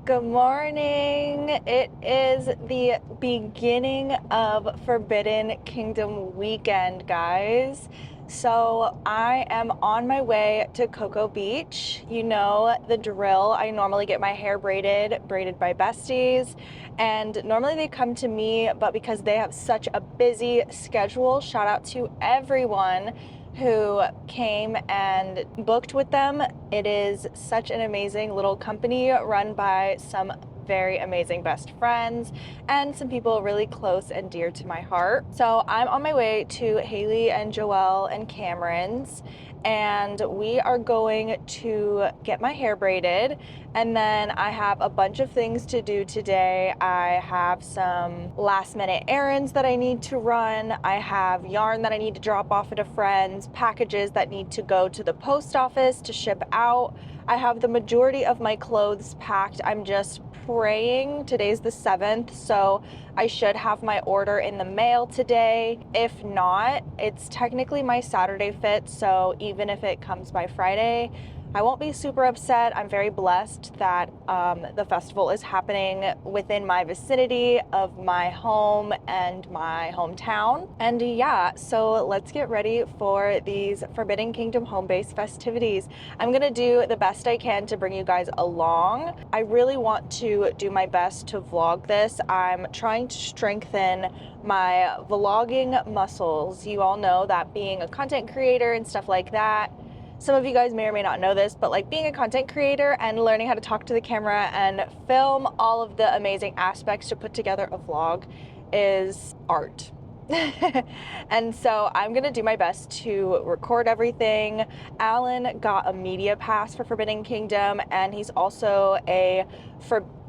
Good morning. It is the beginning of Forbidden Kingdom weekend, guys. So I am on my way to Cocoa Beach. You know the drill. I normally get my hair braided by besties, and normally they come to me, but because they have such a busy schedule, shout out to everyone who came and booked with them. It is such an amazing little company run by some very amazing best friends and some people really close and dear to my heart. So I'm on my way to Haley and Joelle and Cameron's, and we are going to get my hair braided. And then I have a bunch of things to do today. I have some last minute errands that I need to run. I have yarn that I need to drop off at a friend's, packages that need to go to the post office to ship out. I have the majority of my clothes packed. I'm just praying. Today's the 7th, so I should have my order in the mail today. If not, it's technically my Saturday fit, so even if it comes by Friday, I won't be super upset. I'm very blessed that the festival is happening within my vicinity of my home and my hometown. And yeah, so let's get ready for these Forbidden Kingdom HomeBass festivities. I'm gonna do the best I can to bring you guys along. I really want to do my best to vlog this. I'm trying to strengthen my vlogging muscles. You all know that being a content creator and stuff like that, some of you guys may or may not know this, but like being a content creator and learning how to talk to the camera and film all of the amazing aspects to put together a vlog is art. And so I'm gonna do my best to record everything. Alan got a media pass for Forbidden Kingdom, and he's also a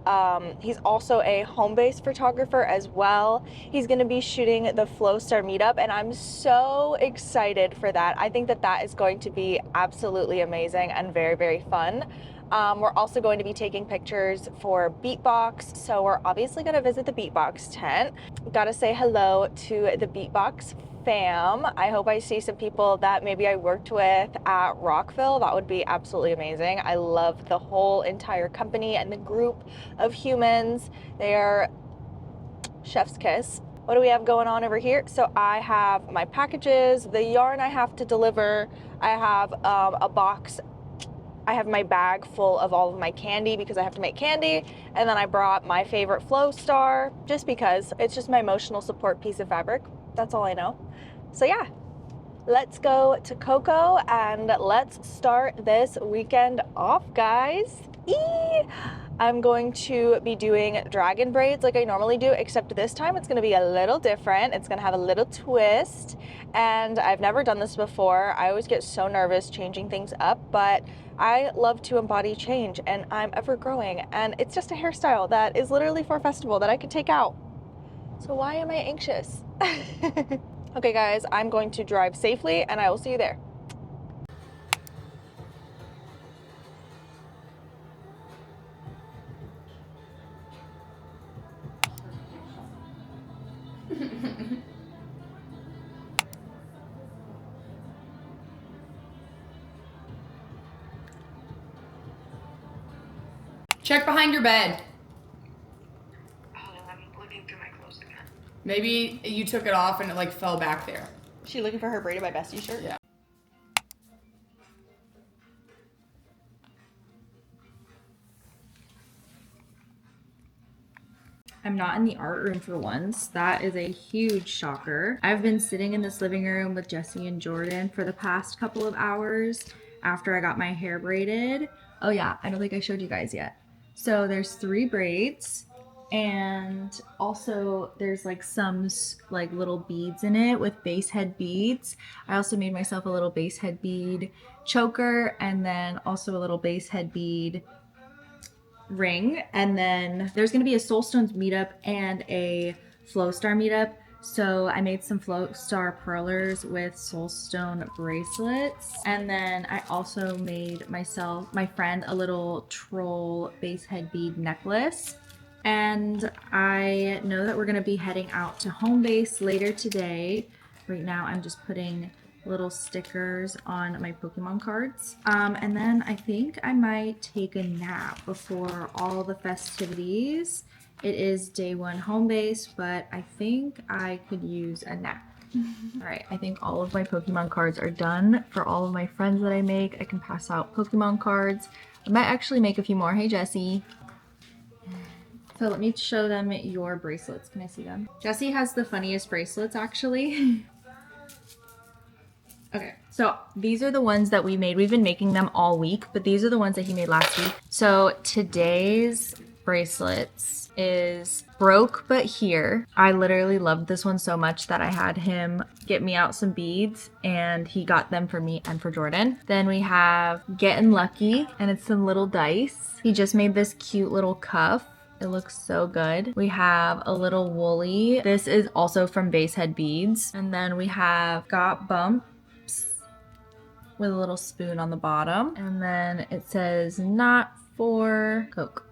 home-based photographer as well. He's going to be shooting the Flow Star meetup, and I'm so excited for that. I think that that is going to be absolutely amazing and very, very fun. We're also going to be taking pictures for BeatBox, so we're obviously going to visit the BeatBox tent. Gotta say hello to the BeatBox fam. I hope I see some people that maybe I worked with at Rockville. That would be absolutely amazing. I love the whole entire company and the group of humans. They are chef's kiss. What do we have going on over here? So I have my packages, the yarn I have to deliver. I have a box. I have my bag full of all of my candy because I have to make candy. And then I brought my favorite Flow Star just because it's just my emotional support piece of fabric. That's all I know. So yeah, let's go to Coco and let's start this weekend off, guys. I'm going to be doing dragon braids like I normally do, except this time it's going to be a little different. It's going to have a little twist, and I've never done this before. I always get so nervous changing things up, but I love to embody change, and I'm ever growing, and it's just a hairstyle that is literally for a festival that I could take out. So why am I anxious? Okay guys, I'm going to drive safely and I will see you there. Check behind your bed. Oh, I'm looking through my clothes again. Maybe you took it off and it like fell back there. Is she looking for her braided by bestie shirt? Yeah. I'm not in the art room for once. That is a huge shocker. I've been sitting in this living room with Jesse and Jordan for the past couple of hours after I got my hair braided. Oh yeah, I don't think I showed you guys yet. So there's 3 braids, and also there's like some like little beads in it with base head beads. I also made myself a little base head bead choker, and then also a little base head bead ring. And then there's going to be a Soul Stones meetup and a Flow Star meetup, so I made some Flow Star pearlers with Soul Stone bracelets. And then I also made my friend a little troll base head bead necklace. And I know that we're going to be heading out to HomeBass later today. Right now I'm just putting little stickers on my Pokemon cards. And then I think I might take a nap before all the festivities. It is day one home base, but I think I could use a nap. All right, I think all of my Pokemon cards are done. For all of my friends that I make, I can pass out Pokemon cards. I might actually make a few more. Hey, Jessie. So let me show them your bracelets. Can I see them? Jessie has the funniest bracelets, actually. Okay, so these are the ones that we made. We've been making them all week, but these are the ones that he made last week. So today's bracelets is Broke But Here. I literally loved this one so much that I had him get me out some beads, and he got them for me and for Jordan. Then we have Getting Lucky, and it's some little dice. He just made this cute little cuff. It looks so good. We have a little woolly. This is also from Basehead Beads. And then we have Got Bumps with a little spoon on the bottom. And then it says Not For Coke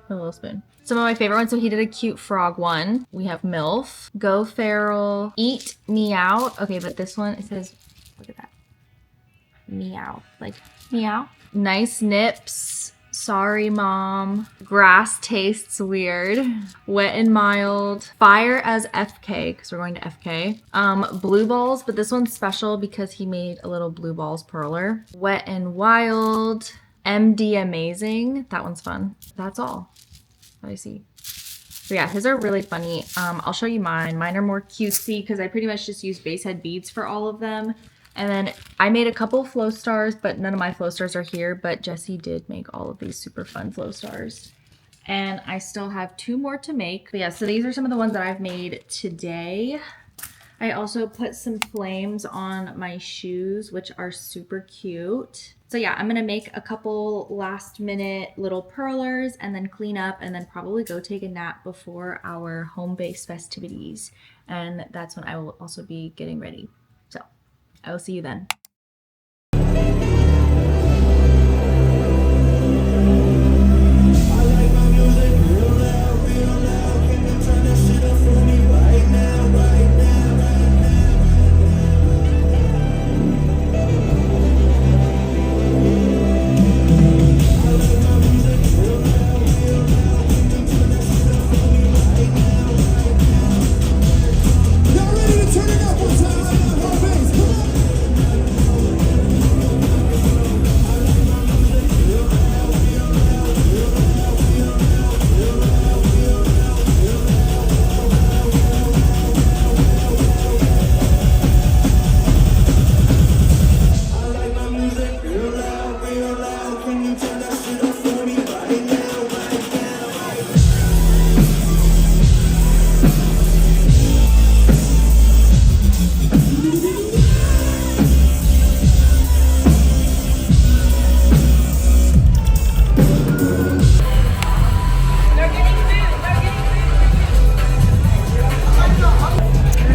with a little spoon. Some of my favorite ones. So he did a cute frog one. We have MILF, Go Feral, Eat Me Out. Okay, but this one, it says, look at that. Meow, like meow. Nice Nips. Sorry Mom, Grass Tastes Weird, Wet and Mild, Fire as FK, because we're going to FK, Blue Balls, but this one's special because he made a little Blue Balls perler, Wet and Wild, MD Amazing, that one's fun. That's all that I see. So yeah, his are really funny. I'll show you mine. Mine are more cutesy because I pretty much just use Basehead beads for all of them. And then I made a couple flow stars, but none of my flow stars are here. But Jessie did make all of these super fun flow stars. And I still have 2 more to make. But yeah, so these are some of the ones that I've made today. I also put some flames on my shoes, which are super cute. So yeah, I'm gonna make a couple last minute little perlers and then clean up and then probably go take a nap before our home base festivities. And that's when I will also be getting ready. So I will see you then.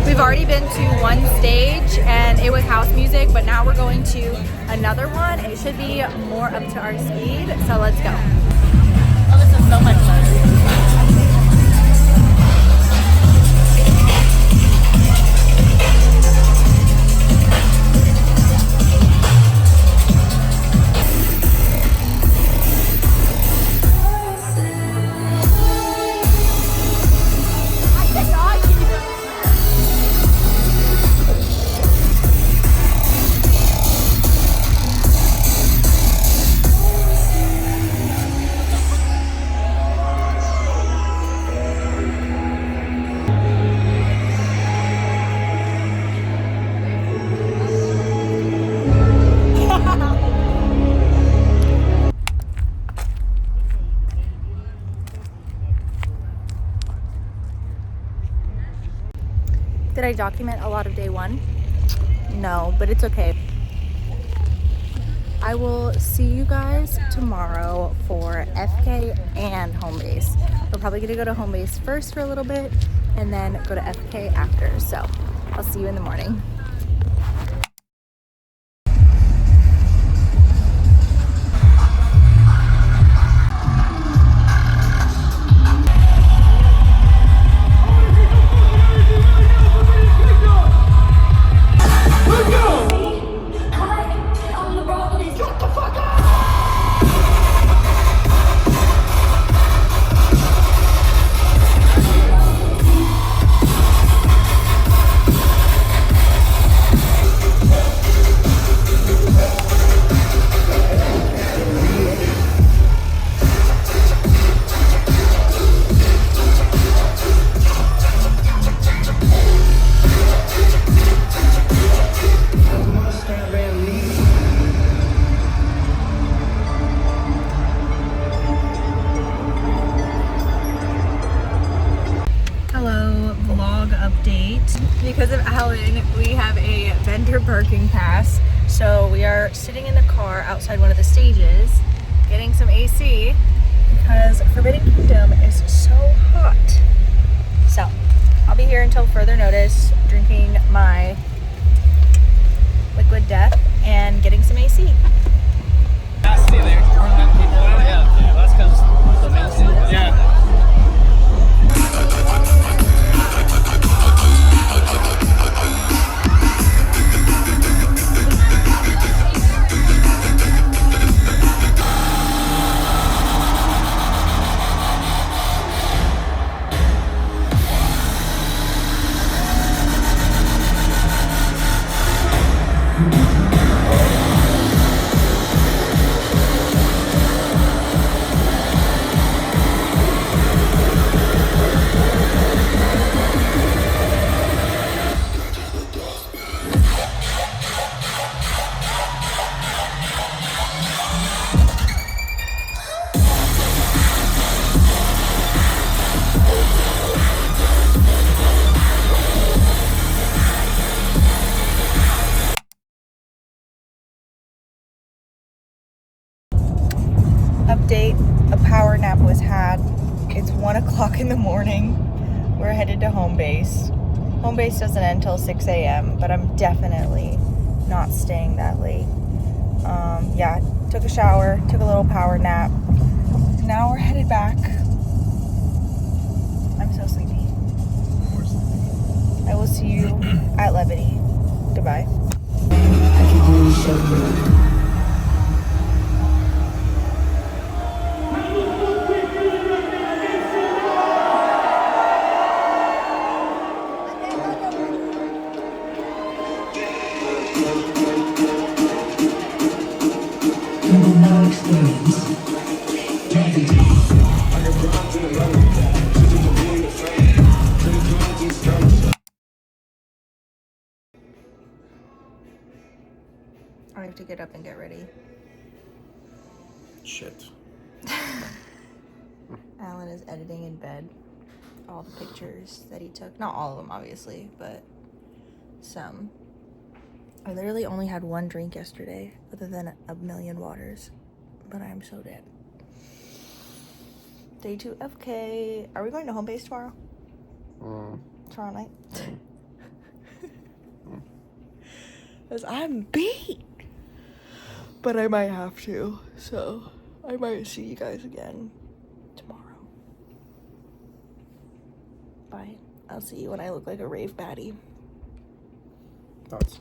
We've already been to one stage and it was house music, but now we're going to another one. It should be more up to our speed, so let's go. Oh, this is so much fun. Did I document a lot of day one? No, but it's okay. I will see you guys tomorrow for FK and home base. We're probably gonna go to home base first for a little bit and then go to FK after. So I'll see you in the morning. So we are sitting in the car outside one of the stages, getting some AC because Forbidden Kingdom is so hot. So I'll be here until further notice, drinking my liquid death and getting some AC. Update, a power nap was had. It's 1 o'clock in the morning. We're headed to home base. Home base doesn't end until 6 a.m., but I'm definitely not staying that late. Yeah, took a shower, took a little power nap. Now we're headed back. I'm so sleepy. I will see you at Levity. Goodbye. I have to get up and get ready. Shit. Alan is editing in bed all the pictures that he took. Not all of them, obviously, but some. I literally only had one drink yesterday, other than a million waters, but I am so dead. Day 2 FK. Are we going to home base tomorrow? Tomorrow night? Because I'm beat. But I might have to, so I might see you guys again tomorrow. Bye. I'll see you when I look like a rave baddie. Thoughts?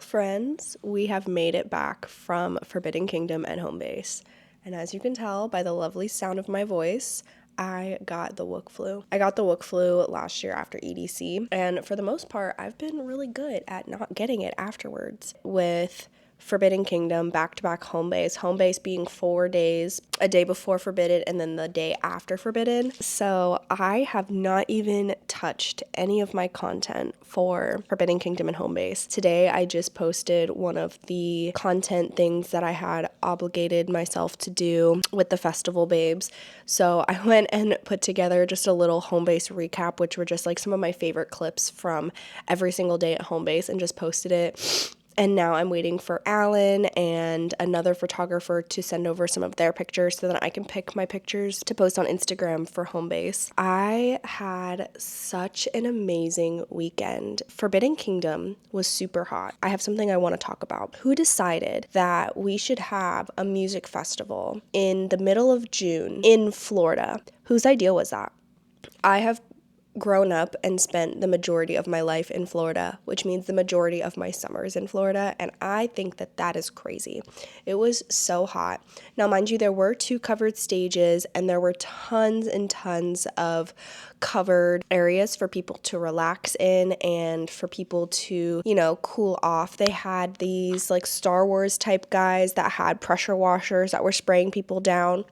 friends, we have made it back from Forbidden Kingdom and HomeBass. And as you can tell by the lovely sound of my voice, I got the Wook flu. I got the Wook flu last year after EDC, and for the most part, I've been really good at not getting it afterwards. With Forbidden Kingdom, back-to-back HomeBass being 4 days, a day before Forbidden and then the day after Forbidden. So I have not even touched any of my content for Forbidden Kingdom and HomeBass. Today I just posted one of the content things that I had obligated myself to do with the festival babes. So I went and put together just a little HomeBass recap, which were just like some of my favorite clips from every single day at HomeBass, and just posted it. And now I'm waiting for Alan and another photographer to send over some of their pictures so that I can pick my pictures to post on Instagram for HomeBass. I had such an amazing weekend. Forbidden Kingdom was super hot. I have something I want to talk about. Who decided that we should have a music festival in the middle of June in Florida? Whose idea was that? I have grown up and spent the majority of my life in Florida, which means the majority of my summers in Florida, and I think that that is crazy. It was so hot. Now, mind you, there were 2 covered stages, and there were tons and tons of covered areas for people to relax in and for people to, you know, cool off. They had these like Star Wars type guys that had pressure washers that were spraying people down.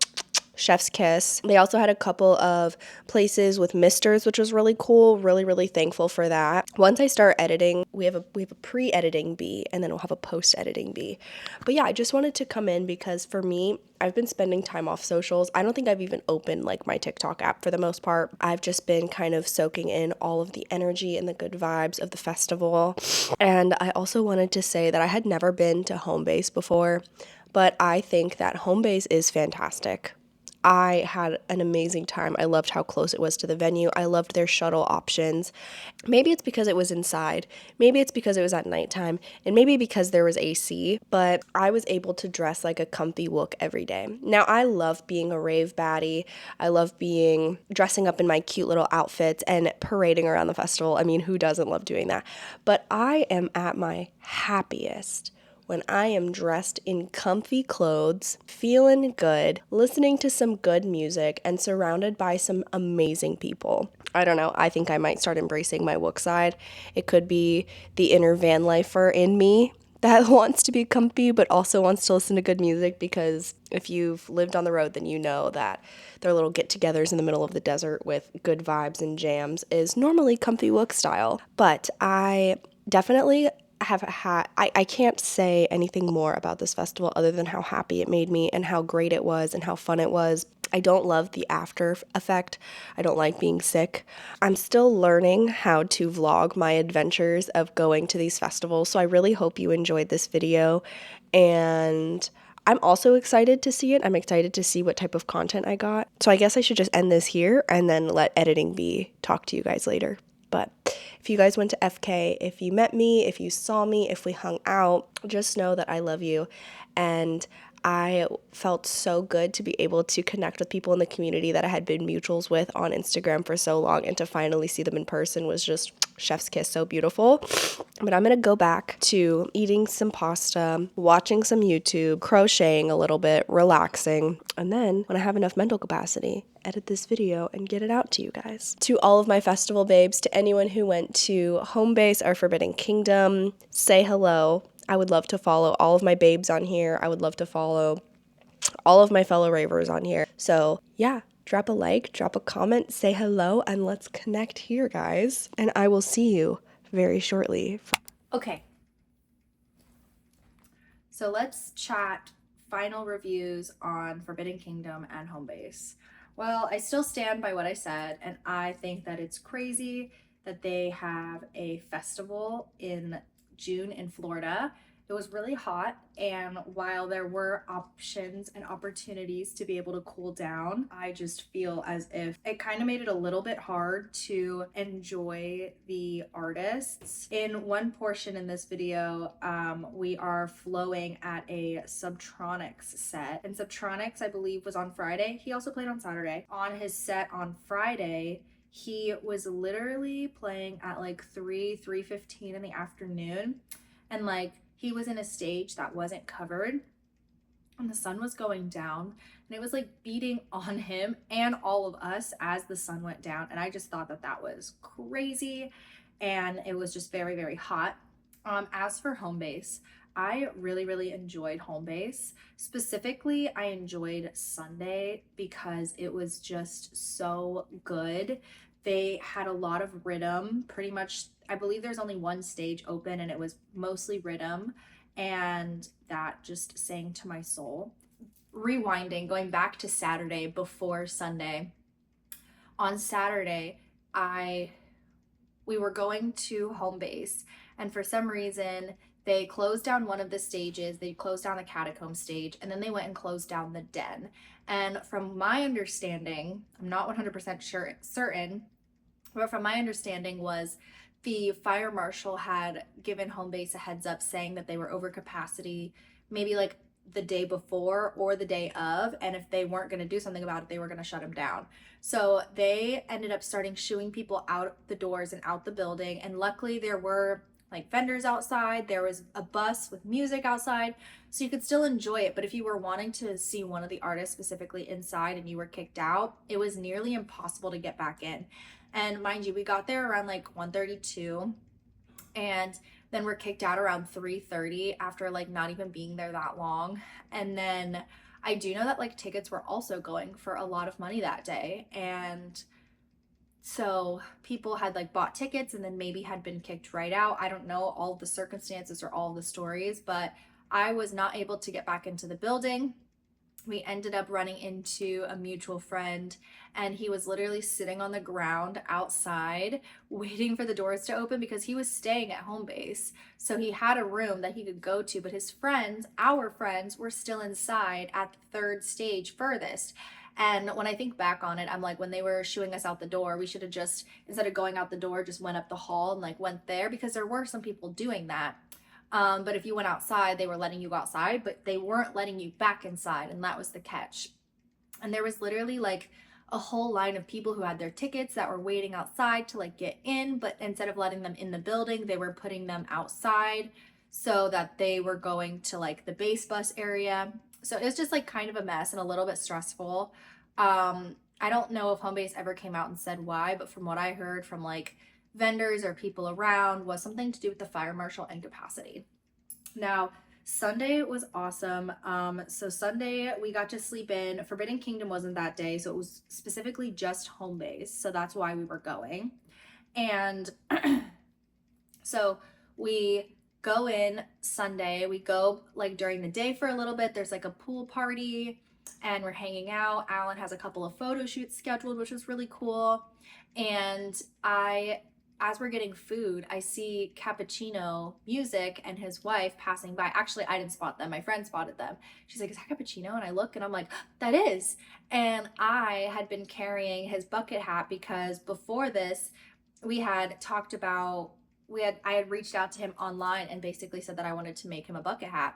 Chef's kiss. They also had a couple of places with misters, which was really cool. Really thankful for that. Once I start editing, we have a pre-editing bee, and then we'll have a post-editing bee. But yeah, I just wanted to come in because for me, I've been spending time off socials. I don't think I've even opened like my TikTok app for the most part. I've just been kind of soaking in all of the energy and the good vibes of the festival. And I also wanted to say that I had never been to HomeBass before, but I think that HomeBass is fantastic. I had an amazing time. I loved how close it was to the venue. I loved their shuttle options. Maybe it's because it was inside. Maybe it's because it was at nighttime. And maybe because there was AC. But I was able to dress like a comfy Wook every day. Now, I love being a rave baddie. I love dressing up in my cute little outfits and parading around the festival. I mean, who doesn't love doing that? But I am at my happiest when I am dressed in comfy clothes, feeling good, listening to some good music, and surrounded by some amazing people. I don't know, I think I might start embracing my Wook side. It could be the inner van lifer in me that wants to be comfy but also wants to listen to good music, because if you've lived on the road, then you know that their little get-togethers in the middle of the desert with good vibes and jams is normally comfy Wook style. But I definitely I can't say anything more about this festival other than how happy it made me and how great it was and how fun it was. I don't love the after effect. I don't like being sick. I'm still learning how to vlog my adventures of going to these festivals, so I really hope you enjoyed this video, and I'm also excited to see it. I'm excited to see what type of content I got. So I guess I should just end this here and then let editing be talk to you guys later. But if you guys went to FK, if you met me, if you saw me, if we hung out, just know that I love you. And I felt so good to be able to connect with people in the community that I had been mutuals with on Instagram for so long, and to finally see them in person was just chef's kiss, so beautiful. But I'm gonna go back to eating some pasta, watching some YouTube, crocheting a little bit, relaxing, and then when I have enough mental capacity, edit this video and get it out to you guys. To all of my festival babes, to anyone who went to HomeBass or Forbidden Kingdom, say hello. I would love to follow all of my babes on here. I would love to follow all of my fellow ravers on here. So yeah, drop a like, drop a comment, say hello, and let's connect here, guys. And I will see you very shortly. Okay. So let's chat final reviews on Forbidden Kingdom and HomeBass. Well, I still stand by what I said, and I think that it's crazy that they have a festival in June in Florida. It was really hot, and while there were options and opportunities to be able to cool down, I just feel as if it kind of made it a little bit hard to enjoy the artists. In one portion in this video, we are flowing at a Subtronics set, and Subtronics, I believe, was on Friday. He also played on Saturday. On his set on Friday, he was literally playing at like 3:15 in the afternoon. and like he was in a stage that wasn't covered, and the sun was going down, and it was like beating on him and all of us as the sun went down. And I just thought that that was crazy, and it was just very, very hot. As for HomeBase, I really enjoyed HomeBase. Specifically, I enjoyed Sunday because it was just so good. They had a lot of rhythm. Pretty much, I believe there's only one stage open, and it was mostly rhythm, and that just sang to my soul. Rewinding, going back to Saturday before Sunday. On Saturday, we were going to HomeBase, and for some reason they closed down one of the stages. They closed down the catacomb stage, and then they went and closed down the den. And from my understanding, I'm not 100% certain, but from my understanding was the fire marshal had given HomeBase a heads up saying that they were over capacity, maybe like the day before or the day of, and if they weren't going to do something about it, they were going to shut them down. So they ended up starting shooing people out the doors and out the building, and luckily there were like vendors outside. There was a bus with music outside, so you could still enjoy it. But if you were wanting to see one of the artists specifically inside and you were kicked out, it was nearly impossible to get back in. And mind you, we got there around like 1:32, and then we're kicked out around 3:30 after like not even being there that long. And then I do know that like tickets were also going for a lot of money that day, and so people had like bought tickets and then maybe had been kicked right out. I don't know all the circumstances or all the stories, but I was not able to get back into the building. We ended up running into a mutual friend, and he was literally sitting on the ground outside waiting for the doors to open because he was staying at HomeBase. So he had a room that he could go to, but his friends, our friends, were still inside at the third stage furthest. And when I think back on it, I'm like, when they were shooing us out the door, we should have just, instead of going out the door, just went up the hall and like went there, because there were some people doing that. But if you went outside, they were letting you go outside, but they weren't letting you back inside, and that was the catch. And there was literally like a whole line of people who had their tickets that were waiting outside to like get in, but instead of letting them in the building, they were putting them outside so that they were going to like the base bus area. So it was just like kind of a mess and a little bit stressful. I don't know if HomeBase ever came out and said why, but from what I heard from like vendors or people around, was something to do with the fire marshal and capacity. Now, Sunday was awesome. So Sunday we got to sleep in. Forbidden Kingdom wasn't that day, so it was specifically just HomeBase. So that's why we were going. And so we go in Sunday. We go like during the day for a little bit. There's like a pool party, and we're hanging out. Alan has a couple of photo shoots scheduled, which was really cool. And as we're getting food, I see Cappuccino Music and his wife passing by. Actually, I didn't spot them. My friend spotted them. She's like, "Is that Cappuccino?" And I look and I'm like, "That is." And I had been carrying his bucket hat because before this, we had talked about, I had reached out to him online and basically said that I wanted to make him a bucket hat.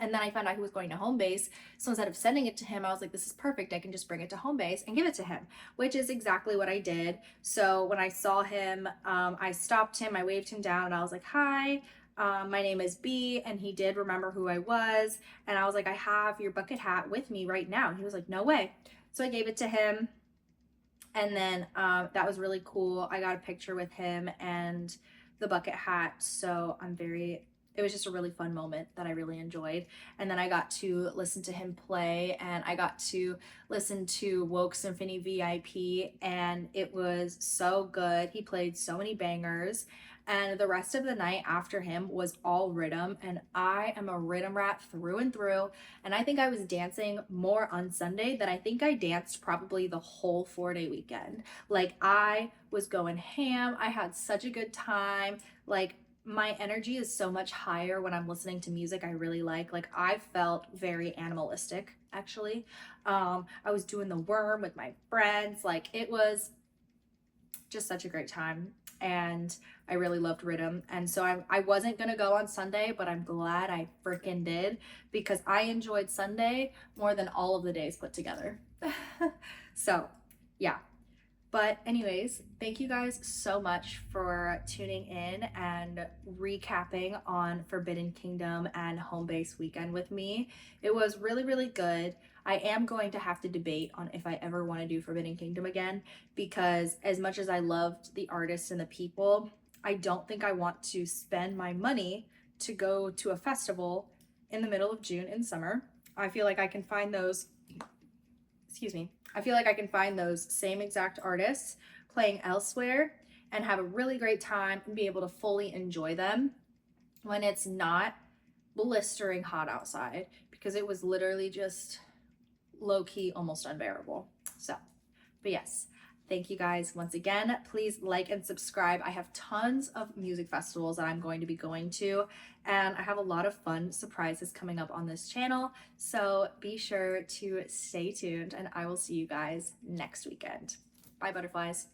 And then I found out he was going to HomeBase. So instead of sending it to him, I was like, this is perfect. I can just bring it to HomeBase and give it to him, which is exactly what I did. So when I saw him, I stopped him, I waved him down, and I was like, "Hi, my name is B." And he did remember who I was. And I was like, "I have your bucket hat with me right now." And he was like, "No way." So I gave it to him. And then that was really cool. I got a picture with him and the bucket hat. So it was just a really fun moment that I really enjoyed. And then I got to listen to him play, and I got to listen to Woke Symphony VIP, and it was so good. He played so many bangers, and the rest of the night after him was all rhythm, and I am a rhythm rat through and through. And I think I was dancing more on Sunday than I think I danced probably the whole 4-day weekend. Like, I was going ham. I had such a good time. Like, my energy is so much higher when I'm listening to music I really like. Like, I felt very animalistic, actually. I was doing the worm with my friends. Like, it was just such a great time, and I really loved rhythm. And so I wasn't gonna go on Sunday, but I'm glad I freaking did, because I enjoyed Sunday more than all of the days put together. So yeah, But anyways, thank you guys so much for tuning in and recapping on Forbidden Kingdom and HomeBass weekend with me. It was really, really good. I am going to have to debate on if I ever want to do Forbidden Kingdom again, because as much as I loved the artists and the people, I don't think I want to spend my money to go to a festival in the middle of June in summer. I feel like I can find those I feel like I can find those same exact artists playing elsewhere and have a really great time and be able to fully enjoy them when it's not blistering hot outside, because it was literally just low-key almost unbearable. So, but yes, thank you guys once again. Please like and subscribe. I have tons of music festivals that I'm going to be going to, and I have a lot of fun surprises coming up on this channel. So be sure to stay tuned, and I will see you guys next weekend. Bye, butterflies.